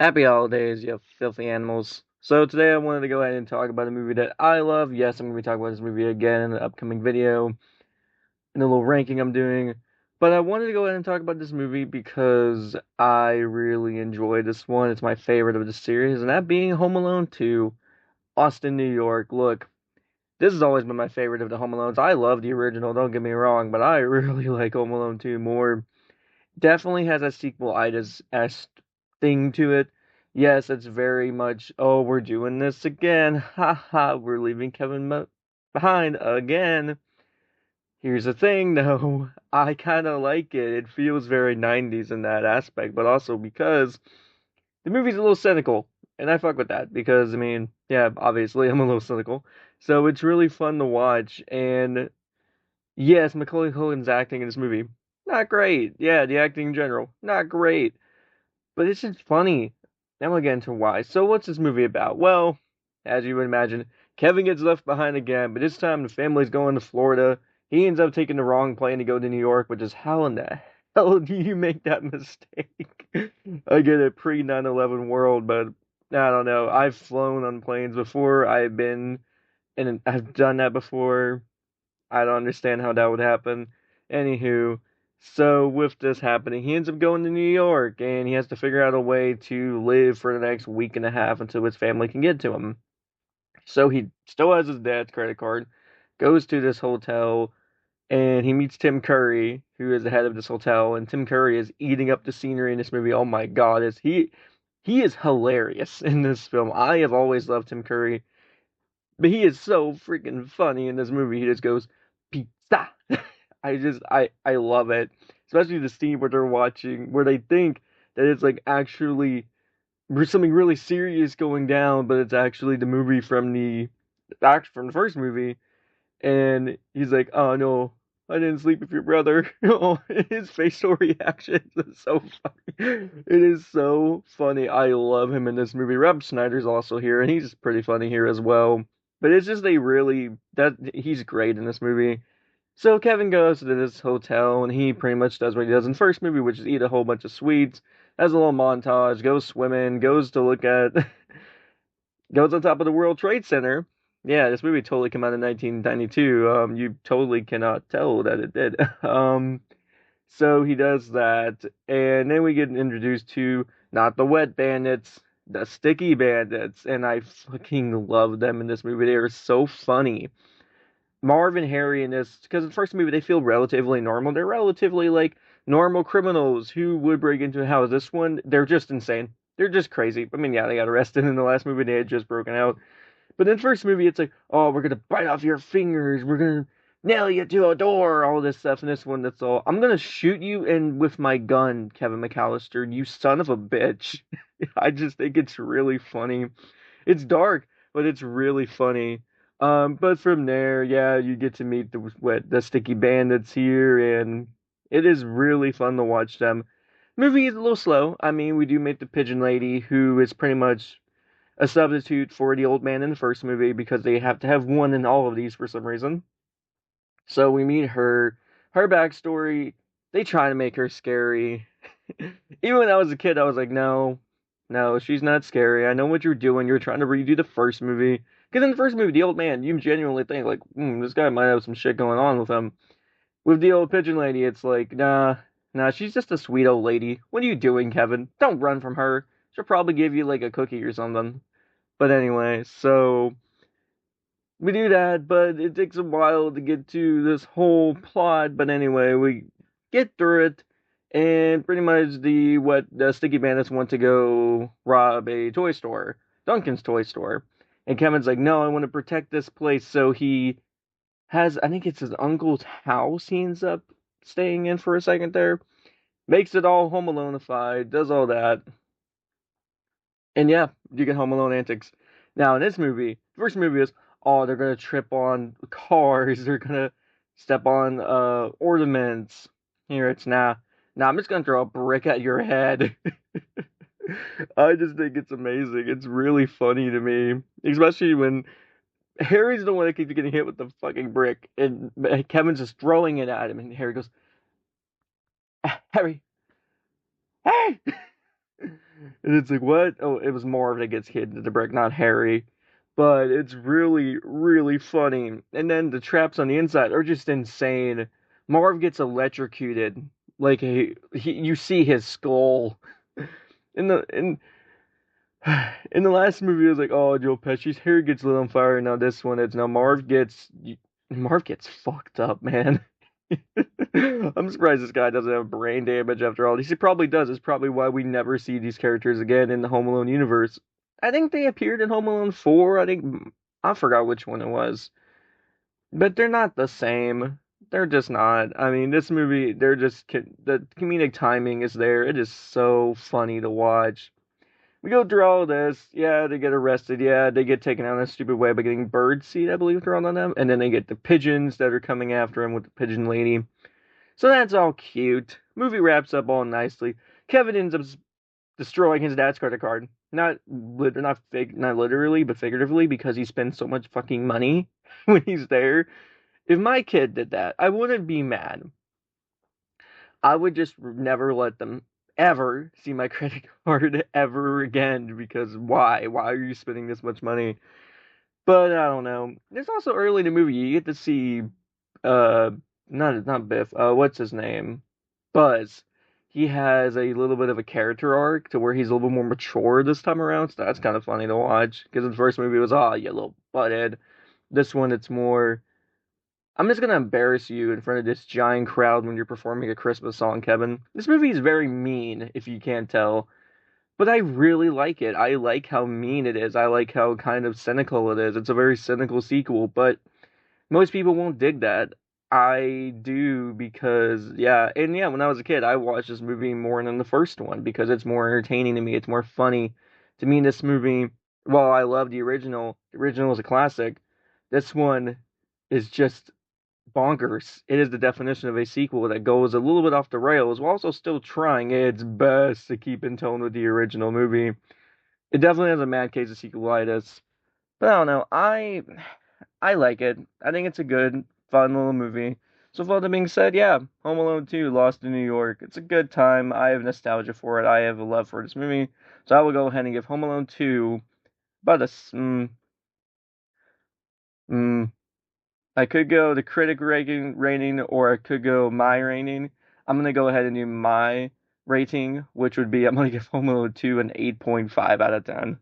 Happy holidays, you filthy animals. So today I wanted to go ahead and talk about a movie that I love. Yes, I'm going to be talking about this movie again in the upcoming video, in the little ranking I'm doing. But I wanted to go ahead and talk about this movie because I really enjoy this one. It's my favorite of the series, and that being Home Alone 2, Austin, New York. Look, this has always been my favorite of the Home Alones. I love the original, don't get me wrong, but I really like Home Alone 2 more. Definitely has a sequel-itis-esque thing to it. Yes, it's very much, oh, we're doing this again. Ha ha, we're leaving Kevin behind again. Here's the thing, though. I kind of like it. It feels very 90s in that aspect, but also because the movie's a little cynical. And I fuck with that because, I mean, yeah, obviously I'm a little cynical. So it's really fun to watch. And yes, Macaulay Culkin's acting in this movie, not great. Yeah, the acting in general, not great. But it's just funny. Now we'll get into why. So what's this movie about? Well, as you would imagine, Kevin gets left behind again, but this time the family's going to Florida. He ends up taking the wrong plane to go to New York, which is how in the hell do you make that mistake? I get it, pre 9/11 world, but I don't know. I've flown on planes before. I've done that before. I don't understand how that would happen. Anywho, so with this happening, he ends up going to New York and he has to figure out a way to live for the next week and a half until his family can get to him. So he still has his dad's credit card, goes to this hotel, and he meets Tim Curry, who is the head of this hotel, and Tim Curry is eating up the scenery in this movie. Oh my God, is he is hilarious in this film. I have always loved Tim Curry, but he is so freaking funny in this movie. He just goes, pizza. I love it. Especially the scene where they're watching, where they think that it's like actually something really serious going down, but it's actually the movie from the first movie. And he's like, oh no, I didn't sleep with your brother. Oh, his facial reactions is so funny. It is so funny. I love him in this movie. Rob Schneider's also here, and he's pretty funny here as well. But it's just that he's great in this movie. So Kevin goes to this hotel, and he pretty much does what he does in the first movie, which is eat a whole bunch of sweets. Has a little montage, goes swimming, goes to look at goes on top of the World Trade Center. Yeah, this movie totally came out in 1992. You totally cannot tell that it did. So he does that, and then we get introduced to not the wet bandits, the sticky bandits, and I fucking love them in this movie. They are so funny. Marv and Harry in this, because in the first movie they feel relatively normal. They're relatively like normal criminals who would break into a house. This one, they're just insane. They're just crazy. I mean, yeah, they got arrested in the last movie. They had just broken out. But in the first movie, it's like, oh, we're gonna bite off your fingers. We're gonna nail you to a door. All this stuff. And this one, that's all. I'm gonna shoot you and with my gun, Kevin McAllister. You son of a bitch. I just think it's really funny. It's dark, but it's really funny. But from there, yeah, you get to meet the sticky bandits here, and it is really fun to watch them. Movie is a little slow. I mean, we do meet the pigeon lady, who is pretty much a substitute for the old man in the first movie because they have to have one in all of these for some reason. So we meet her backstory. They try to make her scary. Even when I was a kid, I was like, no, no, she's not scary. I know what you're doing. You're trying to redo the first movie. Because in the first movie, the old man, you genuinely think, like, this guy might have some shit going on with him. With the old pigeon lady, it's like, nah, she's just a sweet old lady. What are you doing, Kevin? Don't run from her. She'll probably give you, like, a cookie or something. But anyway, so we do that, but it takes a while to get to this whole plot. But anyway, we get through it, and pretty much the Sticky Bandits want to go rob a toy store, Duncan's toy store, and Kevin's like, no, I want to protect this place. So he has, I think it's his uncle's house. He ends up staying in for a second there, makes it all Home Alone-ified, does all that, and yeah, you get Home Alone antics. Now in this movie, the first movie is, oh, they're gonna trip on cars, they're gonna step on ornaments. Here it's nah, I'm just gonna throw a brick at your head. I just think it's amazing. It's really funny to me, especially when Harry's the one that keeps getting hit with the fucking brick, and Kevin's just throwing it at him, and Harry goes, "Ah, Harry, hey!" And it's like, what? Oh, it was Marv that gets hit into the brick, not Harry. But it's really, really funny. And then the traps on the inside are just insane. Marv gets electrocuted. Like you see his skull. In the in in the last movie, it was like, oh, Joe Pesci's hair gets lit on fire. Now this one, it's now Marv gets fucked up, man. I'm surprised this guy doesn't have brain damage after all. He probably does. It's probably why we never see these characters again in the Home Alone universe. I think they appeared in Home Alone 4. I forgot which one it was. But they're not the same. They're just not. I mean, this movie, the comedic timing is there. It is so funny to watch. We go through all of this. Yeah, they get arrested. Yeah, they get taken out in a stupid way by getting bird seed, I believe, thrown on them. And then they get the pigeons that are coming after him with the pigeon lady. So that's all cute. Movie wraps up all nicely. Kevin ends up destroying his dad's credit card. Not literally, but figuratively, because he spends so much fucking money when he's there. If my kid did that, I wouldn't be mad. I would just never let them ever see my credit card ever again because why? Why are you spending this much money? But I don't know. It's also early in the movie. You get to see uh not Biff. What's his name? Buzz. He has a little bit of a character arc to where he's a little bit more mature this time around. So that's kind of funny to watch. Because in the first movie it was, oh, you little butthead. This one it's more, I'm just gonna embarrass you in front of this giant crowd when you're performing a Christmas song, Kevin. This movie is very mean, if you can't tell. But I really like it. I like how mean it is. I like how kind of cynical it is. It's a very cynical sequel, but most people won't dig that. I do because, yeah, and yeah, when I was a kid, I watched this movie more than the first one because it's more entertaining to me. It's more funny. To me, this movie, while I love the original is a classic. This one is just bonkers. It is the definition of a sequel that goes a little bit off the rails while also still trying its best to keep in tone with the original movie. It definitely has a mad case of sequelitis, but I don't know. I like it. I think it's a good, fun little movie. So, with all that being said, yeah, Home Alone 2, Lost in New York. It's a good time. I have nostalgia for it. I have a love for this movie. So, I will go ahead and give Home Alone 2 about mm, I could go the critic rating, or I could go my rating. I'm gonna go ahead and do my rating, which would be I'm gonna give Home Alone 2 an 8.5 out of 10.